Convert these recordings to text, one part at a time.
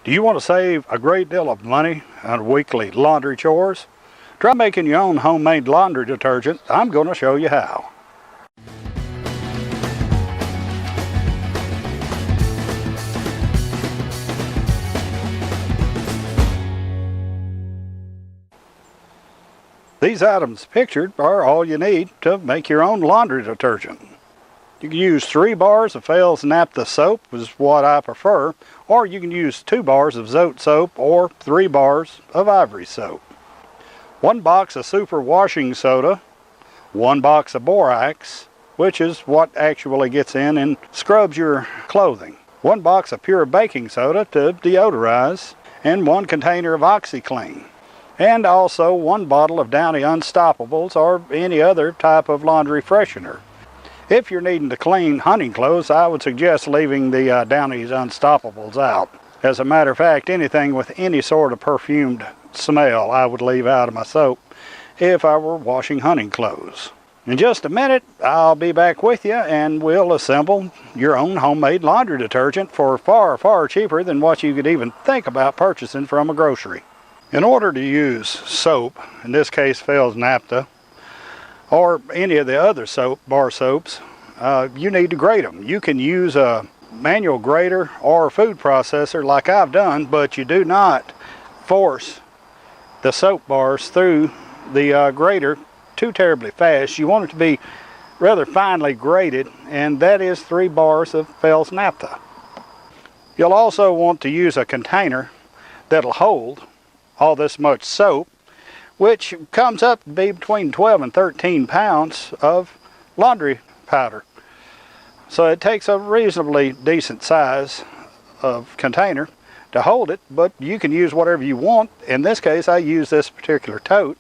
Do you want to save a great deal of money on weekly laundry chores? Try making your own homemade laundry detergent. I'm going to show you how. These items pictured are all you need to make your own laundry detergent. You can use 3 bars of Fels Naphtha soap, is what I prefer, or you can use 2 bars of Zote soap or 3 bars of Ivory soap. 1 box of super washing soda, 1 box of borax, which is what actually gets in and scrubs your clothing, 1 box of pure baking soda to deodorize, and 1 container of OxyClean. And also 1 bottle of Downy Unstoppables or any other type of laundry freshener. If you're needing to clean hunting clothes, I would suggest leaving the Downy's Unstoppables out. As a matter of fact, anything with any sort of perfumed smell I would leave out of my soap if I were washing hunting clothes. In just a minute, I'll be back with you and we'll assemble your own homemade laundry detergent for far, far cheaper than what you could even think about purchasing from a grocery. In order to use soap, in this case Fels Naphtha, or any of the other bar soaps, you need to grate them. You can use a manual grater or a food processor like I've done, but you do not force the soap bars through the grater too terribly fast. You want it to be rather finely grated, and that is 3 bars of Fels Naphtha. You'll also want to use a container that'll hold all this much soap, which comes up to be between 12 and 13 pounds of laundry powder. So it takes a reasonably decent size of container to hold it, but you can use whatever you want. In this case, I use this particular tote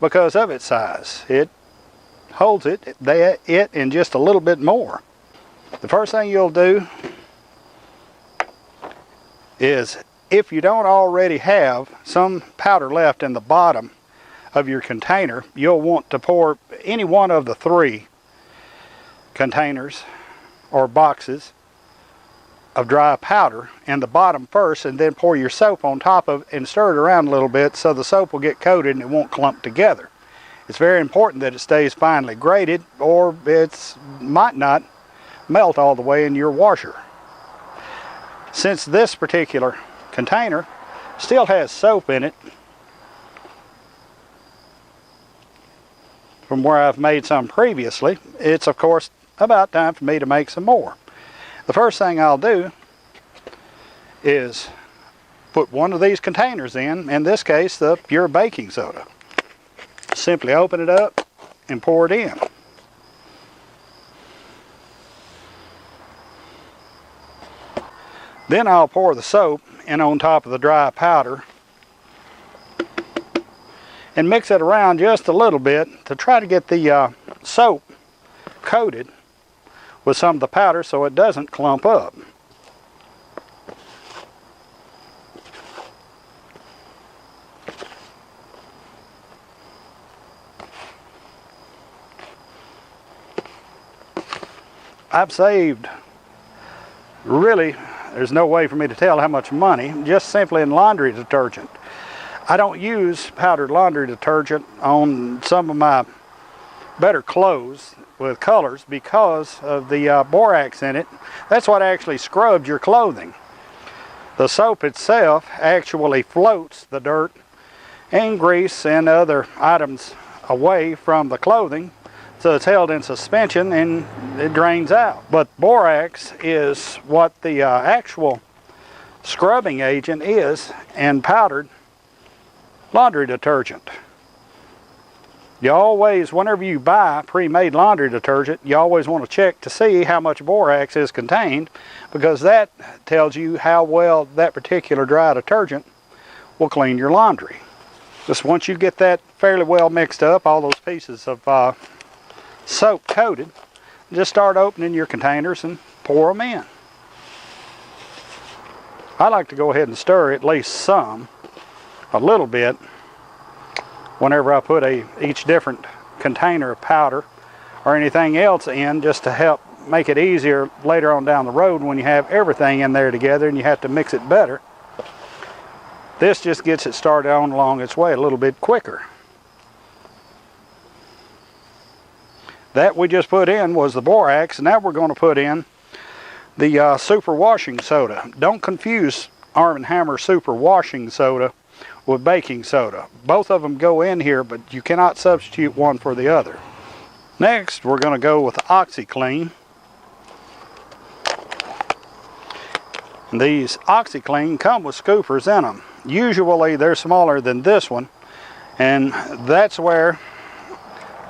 because of its size. It holds it and just a little bit more. The first thing you'll do is, if you don't already have some powder left in the bottom of your container, you'll want to pour any one of the 3 containers or boxes of dry powder in the bottom first, and then pour your soap on top of it and stir it around a little bit so the soap will get coated and it won't clump together. It's very important that it stays finely grated, or it might not melt all the way in your washer. Since this particular container still has soap in it from where I've made some previously, it's of course about time for me to make some more. The first thing I'll do is put one of these containers in this case the pure baking soda. Simply open it up and pour it in. Then I'll pour the soap in on top of the dry powder and mix it around just a little bit to try to get the soap coated with some of the powder so it doesn't clump up. I've saved, really, there's no way for me to tell how much money, just simply in laundry detergent. I don't use powdered laundry detergent on some of my better clothes with colors because of the borax in it. That's what actually scrubs your clothing. The soap itself actually floats the dirt and grease and other items away from the clothing, so it's held in suspension and it drains out. But borax is what the actual scrubbing agent is in powdered laundry detergent. You always, whenever you buy pre-made laundry detergent, you always want to check to see how much borax is contained, because that tells you how well that particular dry detergent will clean your laundry. Just once you get that fairly well mixed up, all those pieces of soap coated, just start opening your containers and pour them in. I like to go ahead and stir at least some, a little bit, whenever I put each different container of powder or anything else in, just to help make it easier later on down the road when you have everything in there together and you have to mix it better. This just gets it started on along its way a little bit quicker. That we just put in was the borax, and now we're going to put in the super washing soda. Don't confuse Arm & Hammer super washing soda with baking soda. Both of them go in here, but you cannot substitute one for the other. Next, we're going to go with OxiClean. And these OxiClean come with scoopers in them. Usually they're smaller than this one, and that's where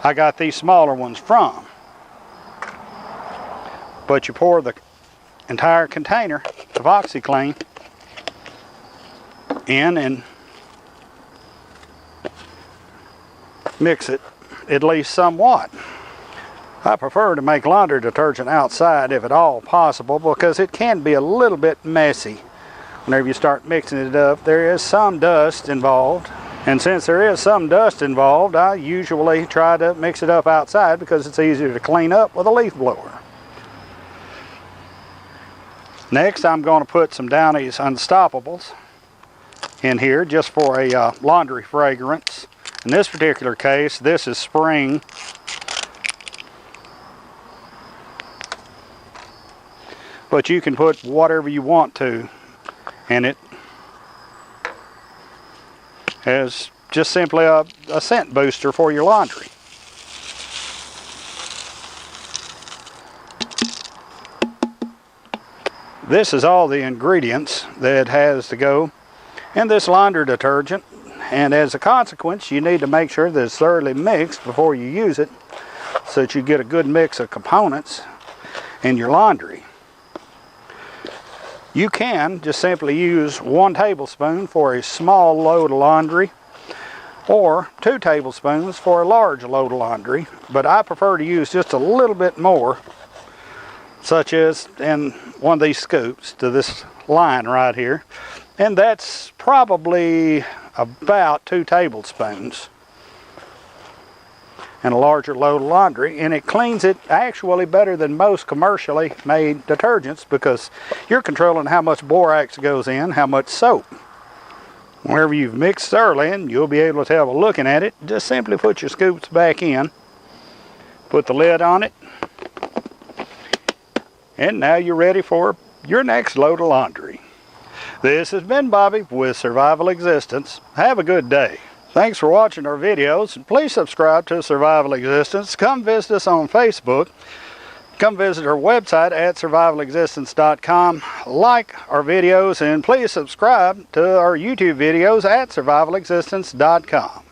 I got these smaller ones from. But you pour the entire container of OxiClean in and mix it at least somewhat. I prefer to make laundry detergent outside if at all possible, because it can be a little bit messy. Whenever you start mixing it up, there is some dust involved. And since there is some dust involved, I usually try to mix it up outside because it's easier to clean up with a leaf blower. Next, I'm going to put some Downey's Unstoppables in here just for a laundry fragrance. In this particular case, this is spring. But you can put whatever you want to in it as just simply a scent booster for your laundry. This is all the ingredients that has to go in this laundry detergent, and as a consequence you need to make sure that it's thoroughly mixed before you use it so that you get a good mix of components in your laundry. You can just simply use 1 tablespoon for a small load of laundry, or 2 tablespoons for a large load of laundry, but I prefer to use just a little bit more, such as in one of these scoops to this line right here, and that's probably about 2 tablespoons and a larger load of laundry, and it cleans it actually better than most commercially made detergents because you're controlling how much borax goes in, how much soap. Whenever you've mixed thoroughly, and you'll be able to tell by looking at it, just simply put your scoops back in, put the lid on it, and now you're ready for your next load of laundry. This has been Bobby with Survival Existence. Have a good day. Thanks for watching our videos, and please subscribe to Survival Existence. Come visit us on Facebook. Come visit our website at survivalexistence.com. Like our videos, and please subscribe to our YouTube videos at survivalexistence.com.